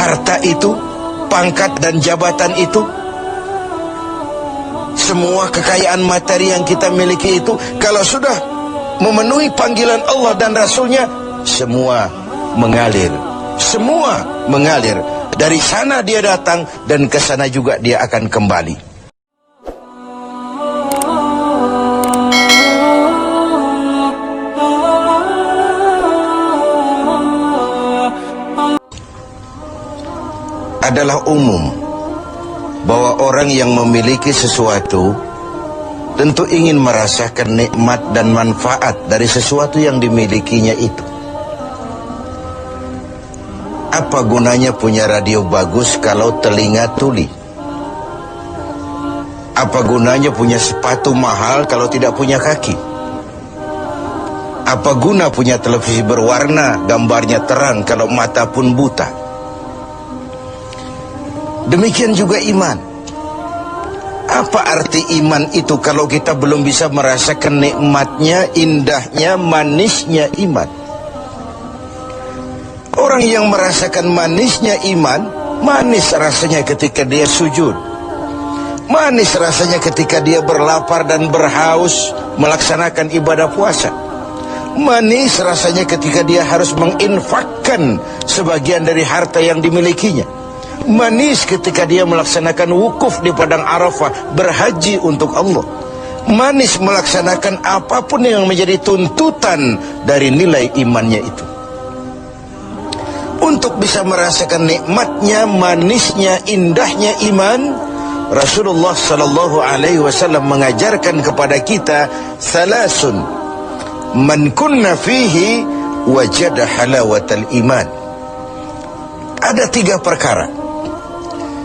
harta itu, pangkat dan jabatan itu, semua kekayaan materi yang kita miliki itu, kalau sudah memenuhi panggilan Allah dan Rasulnya, semua mengalir. Semua mengalir. Dari sana dia datang dan ke sana juga dia akan kembali. Adalah umum bahwa orang yang memiliki sesuatu tentu ingin merasakan nikmat dan manfaat dari sesuatu yang dimilikinya itu. Apa gunanya punya radio bagus kalau telinga tuli? Apa gunanya punya sepatu mahal kalau tidak punya kaki? Apa guna punya televisi berwarna, gambarnya terang kalau mata pun buta? Demikian juga iman. Apa arti iman itu kalau kita belum bisa merasakan nikmatnya, indahnya, manisnya iman? Orang yang merasakan manisnya iman, manis rasanya ketika dia sujud, manis rasanya ketika dia berlapar dan berhaus melaksanakan ibadah puasa, manis rasanya ketika dia harus menginfakkan sebagian dari harta yang dimilikinya, manis ketika dia melaksanakan wukuf di padang Arafah, berhaji untuk Allah, manis melaksanakan apapun yang menjadi tuntutan dari nilai imannya itu. Untuk bisa merasakan nikmatnya, manisnya, indahnya iman, Rasulullah sallallahu alaihi wasallam mengajarkan kepada kita salasun man kunna fihi wajada halawatal iman. Ada 3 perkara.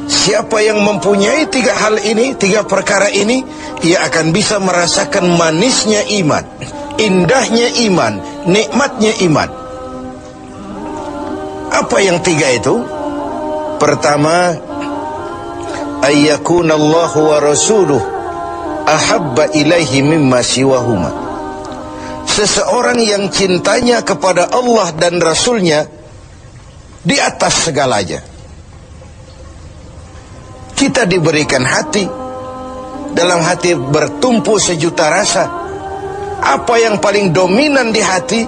Siapa yang mempunyai 3 hal ini, 3 perkara ini, ia akan bisa merasakan manisnya iman, indahnya iman, nikmatnya iman. Apa yang 3 itu? Pertama, ayyakuna Allah wa rasuluh ahabba ilaihi mimma siwahuma. Seseorang yang cintanya kepada Allah dan Rasulnya di atas segalanya. Kita diberikan hati, dalam hati bertumpu sejuta rasa. Apa yang paling dominan di hati,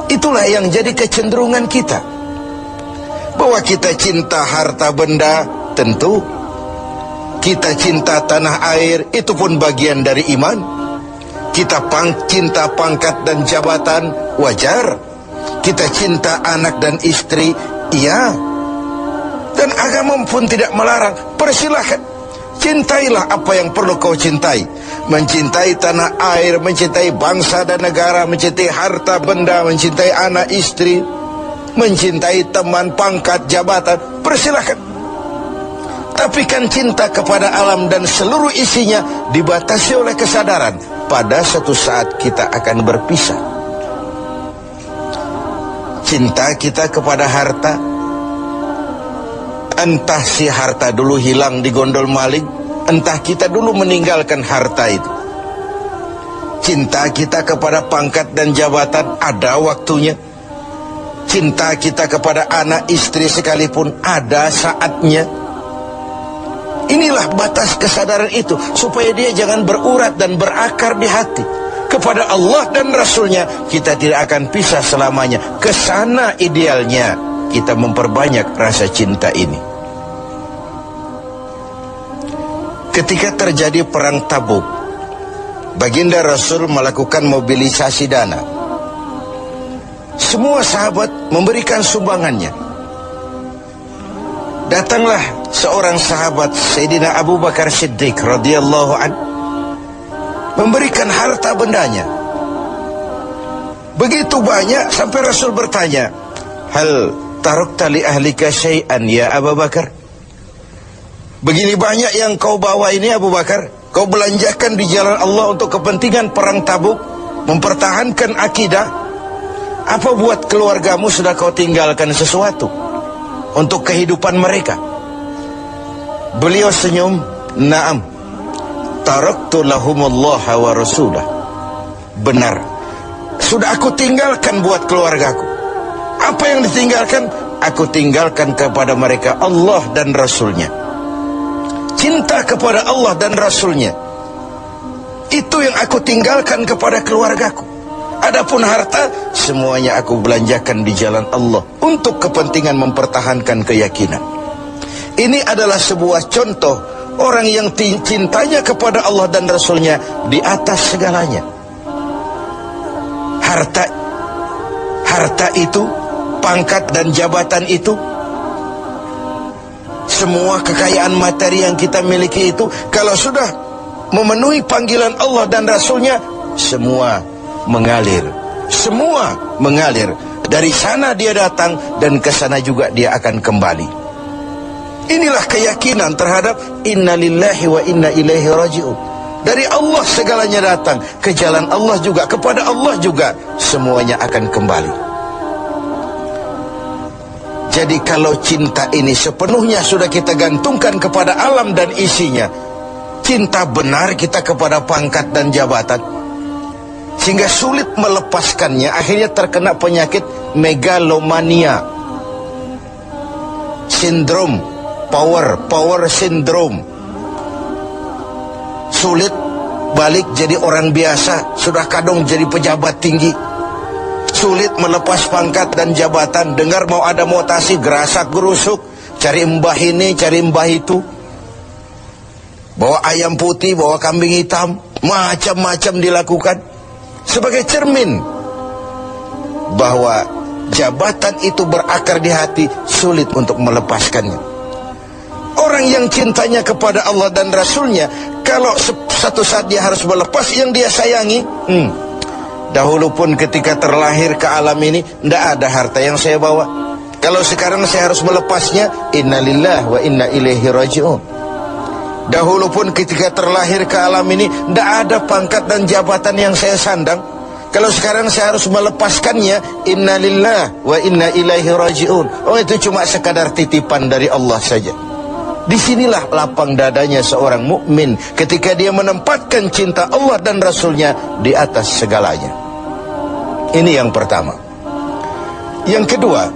itulah yang jadi kecenderungan kita. Bahwa kita cinta harta benda, tentu. Kita cinta tanah air, itu pun bagian dari iman. Kita cinta pangkat dan jabatan, wajar. Kita cinta anak dan istri, iya. Dan agama pun tidak melarang, persilahkan. Cintailah apa yang perlu kau cintai. Mencintai tanah air, mencintai bangsa dan negara, mencintai harta benda, mencintai anak istri, mencintai teman, pangkat, jabatan, persilahkan. Tapi kan cinta kepada alam dan seluruh isinya dibatasi oleh kesadaran. Pada suatu saat kita akan berpisah. Cinta kita kepada harta, entah si harta dulu hilang di gondol maling, entah kita dulu meninggalkan harta itu. Cinta kita kepada pangkat dan jabatan ada waktunya. Cinta kita kepada anak istri sekalipun ada saatnya. Inilah batas kesadaran itu, supaya dia jangan berurat dan berakar di hati. Kepada Allah dan Rasulnya kita tidak akan pisah selamanya. Kesana idealnya kita memperbanyak rasa cinta ini. Ketika terjadi perang Tabuk, baginda Rasul melakukan mobilisasi dana. Semua sahabat memberikan sumbangannya. Datanglah seorang sahabat, Sayyidina Abu Bakar Siddiq radhiyallahu an, memberikan harta bendanya. Begitu banyak sampai Rasul bertanya, hal tarakta li ahlika syai'an ya Abu Bakar? Begini banyak yang kau bawa ini Abu Bakar, kau belanjakan di jalan Allah untuk kepentingan perang Tabuk, mempertahankan akidah. Apa buat keluargamu sudah kau tinggalkan sesuatu untuk kehidupan mereka? Beliau senyum, na'am, taraktu lahumullaha wa rasulah. Benar, sudah aku tinggalkan buat keluargaku. Apa yang ditinggalkan? aku tinggalkan kepada mereka Allah dan Rasulnya. Cinta kepada Allah dan Rasulnya, itu yang aku tinggalkan kepada keluargaku. Adapun harta, semuanya aku belanjakan di jalan Allah untuk kepentingan mempertahankan keyakinan. Ini adalah sebuah contoh orang yang cintanya kepada Allah dan Rasulnya di atas segalanya. Harta itu, pangkat dan jabatan itu, semua kekayaan materi yang kita miliki itu, kalau sudah memenuhi panggilan Allah dan Rasulnya, semua mengalir. Semua mengalir. Dari sana dia datang dan ke sana juga dia akan kembali. Inilah keyakinan terhadap inna lillahi wa inna ilaihi raji'un. Dari Allah segalanya datang, ke jalan Allah juga, kepada Allah juga semuanya akan kembali. Jadi kalau cinta ini sepenuhnya sudah kita gantungkan kepada alam dan isinya, cinta benar kita kepada pangkat dan jabatan, sehingga sulit melepaskannya, akhirnya terkena penyakit megalomania, sindrom power syndrome. Sulit balik jadi orang biasa, sudah kadung jadi pejabat tinggi. Sulit melepas pangkat dan jabatan, dengar mau ada mutasi, gerasak gerusuk, cari mbah ini, cari mbah itu, bawa ayam putih, bawa kambing hitam, macam-macam dilakukan. Sebagai cermin bahwa jabatan itu berakar di hati, sulit untuk melepaskannya. Orang yang cintanya kepada Allah dan Rasulnya, kalau satu saat dia harus melepas yang dia sayangi, dahulu pun ketika terlahir ke alam ini, tidak ada harta yang saya bawa. Kalau sekarang saya harus melepasnya, innalillah wa inna ilaihi raji'un. Dahulu pun ketika terlahir ke alam ini, tidak ada pangkat dan jabatan yang saya sandang. Kalau sekarang saya harus melepaskannya, innalillah wa inna ilaihi raji'un. Oh, itu cuma sekadar titipan dari Allah saja. Disinilah lapang dadanya seorang mukmin ketika dia menempatkan cinta Allah dan Rasulnya di atas segalanya. Ini yang pertama. Yang kedua,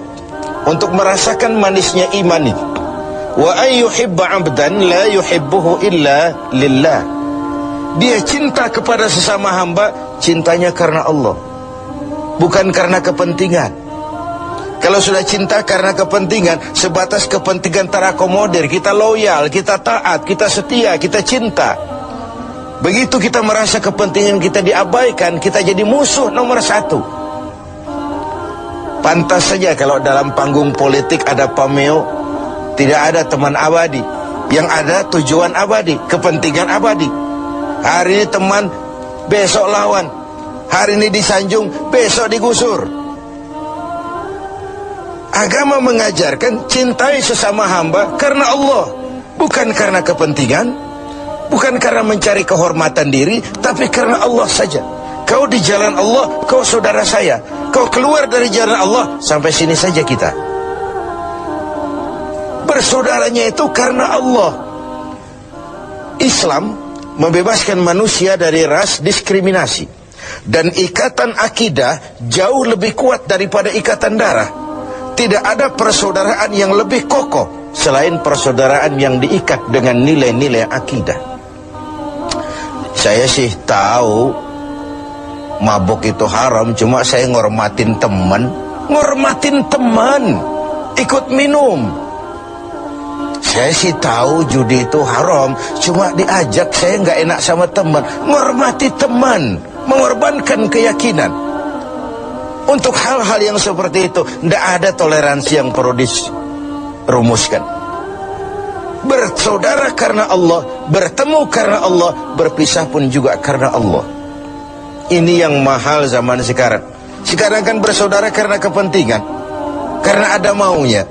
untuk merasakan manisnya iman itu, wa ayyuhibba 'abdan la yuhibbuhu illa lillah. Dia cinta kepada sesama hamba, cintanya karena Allah, bukan karena kepentingan. Kalau sudah cinta karena kepentingan, sebatas kepentingan terakomodir, kita loyal, kita taat, kita setia, kita cinta. Begitu kita merasa kepentingan kita diabaikan, kita jadi musuh nomor satu. Pantas saja kalau dalam panggung politik ada pameo, tidak ada teman abadi. Yang ada tujuan abadi, kepentingan abadi. Hari ini teman, besok lawan. Hari ini disanjung, besok digusur. Agama mengajarkan cintai sesama hamba karena Allah, bukan karena kepentingan, bukan karena mencari kehormatan diri, tapi karena Allah saja. Kau di jalan Allah, kau saudara saya. Kau keluar dari jalan Allah, sampai sini saja kita. Bersaudaranya itu karena Allah. Islam membebaskan manusia dari ras diskriminasi, dan ikatan akidah jauh lebih kuat daripada ikatan darah. Tidak ada persaudaraan yang lebih kokoh selain persaudaraan yang diikat dengan nilai-nilai akidah. Saya sih tahu mabuk itu haram, cuma saya ngormatin teman. Ngormatin teman, ikut minum. Saya sih tahu judi itu haram, cuma diajak, saya nggak enak sama teman. Ngormati teman, mengorbankan keyakinan. Untuk hal-hal yang seperti itu, tidak ada toleransi yang perlu dirumuskan. Bersaudara karena Allah, bertemu karena Allah, berpisah pun juga karena Allah. Ini yang mahal zaman sekarang. Sekarang kan bersaudara karena kepentingan, karena ada maunya.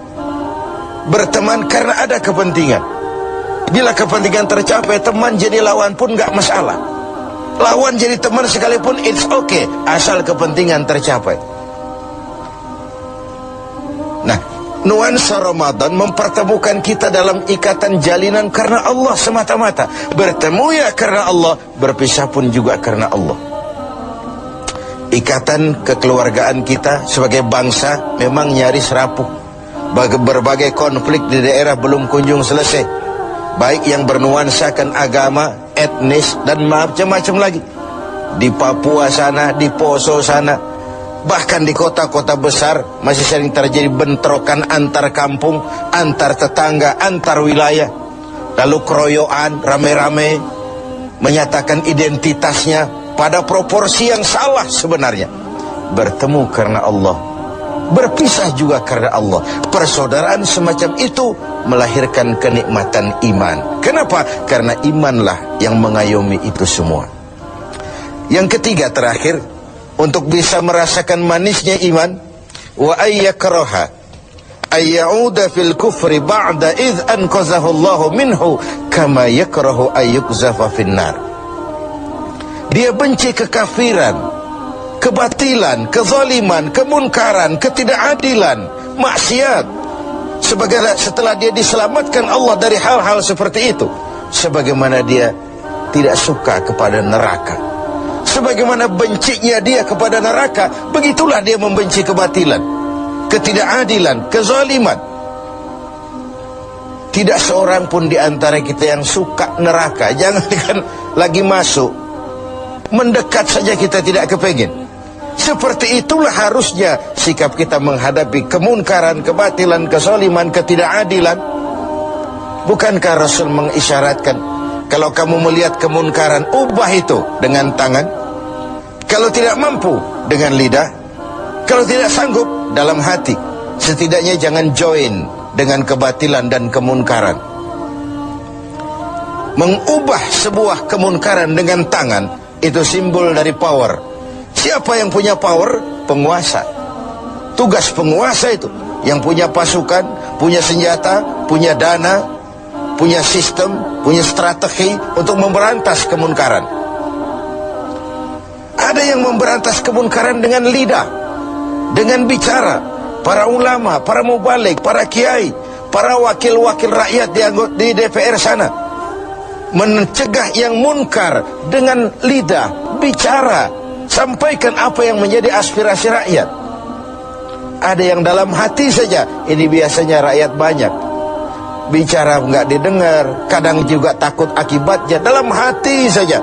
Berteman karena ada kepentingan. Bila kepentingan tercapai, teman jadi lawan pun nggak masalah. Lawan jadi teman sekalipun it's okay, asal kepentingan tercapai. Nah, nuansa Ramadan mempertemukan kita dalam ikatan jalinan karena Allah semata-mata. Bertemu ya karena Allah, berpisah pun juga karena Allah. Ikatan kekeluargaan kita sebagai bangsa memang nyaris rapuh. Berbagai konflik di daerah belum kunjung selesai, baik yang bernuansakan agama, etnis, dan macam-macam lagi. Di Papua sana, di Poso sana, bahkan di kota-kota besar masih sering terjadi bentrokan antar kampung, antar tetangga, antar wilayah. Lalu keroyokan, rame-rame menyatakan identitasnya pada proporsi yang salah sebenarnya. Bertemu karena Allah, berpisah juga karena Allah. Persaudaraan semacam itu melahirkan kenikmatan iman. Kenapa? Karena imanlah yang mengayomi itu semua. Yang ketiga terakhir, untuk bisa merasakan manisnya iman, wa ayyakraha ayyauda fil kufri ba'da idh anqazahu Allahu minhu kama yakrahu ayyukzafa finnar. Dia benci kekafiran, kebatilan, kezaliman, kemunkaran, ketidakadilan, maksiat, setelah dia diselamatkan Allah dari hal-hal seperti itu. Sebagaimana dia tidak suka kepada neraka, sebagaimana bencinya dia kepada neraka, begitulah dia membenci kebatilan, ketidakadilan, kezaliman. Tidak seorang pun di antara kita yang suka neraka. Jangankan lagi masuk, mendekat saja kita tidak kepengin. Seperti itulah harusnya sikap kita menghadapi kemunkaran, kebatilan, kezaliman, ketidakadilan. Bukankah Rasul mengisyaratkan, kalau kamu melihat kemunkaran, ubah itu dengan tangan, kalau tidak mampu dengan lidah, kalau tidak sanggup dalam hati. Setidaknya jangan join dengan kebatilan dan kemunkaran. Mengubah sebuah kemunkaran dengan tangan, itu simbol dari power. Siapa yang punya power? Penguasa. Tugas penguasa itu, yang punya pasukan, punya senjata, punya dana, punya sistem, punya strategi untuk memberantas kemunkaran. Ada yang memberantas kemunkaran dengan lidah, dengan bicara. Para ulama, para mubalik, para kiai, para wakil-wakil rakyat di DPR sana mencegah yang munkar dengan lidah, bicara, sampaikan apa yang menjadi aspirasi rakyat. Ada yang dalam hati saja, ini biasanya rakyat banyak, bicara nggak didengar, kadang juga takut akibatnya. Dalam hati saja,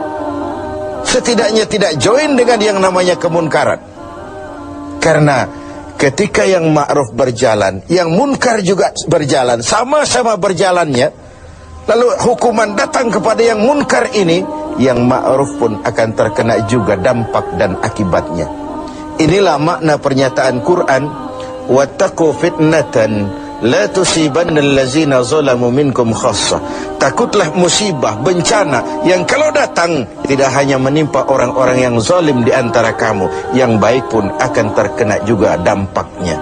setidaknya tidak join dengan yang namanya kemunkaran. Karena ketika yang ma'ruf berjalan, yang munkar juga berjalan, sama-sama berjalannya, lalu hukuman datang kepada yang munkar ini, yang ma'ruf pun akan terkena juga dampak dan akibatnya. Inilah makna pernyataan Quran, wattaqu fitnatan la tusibanna allazina zalamu minkum khassah. Takutlah musibah, bencana yang kalau datang tidak hanya menimpa orang-orang yang zalim di antara kamu, yang baik pun akan terkena juga dampaknya.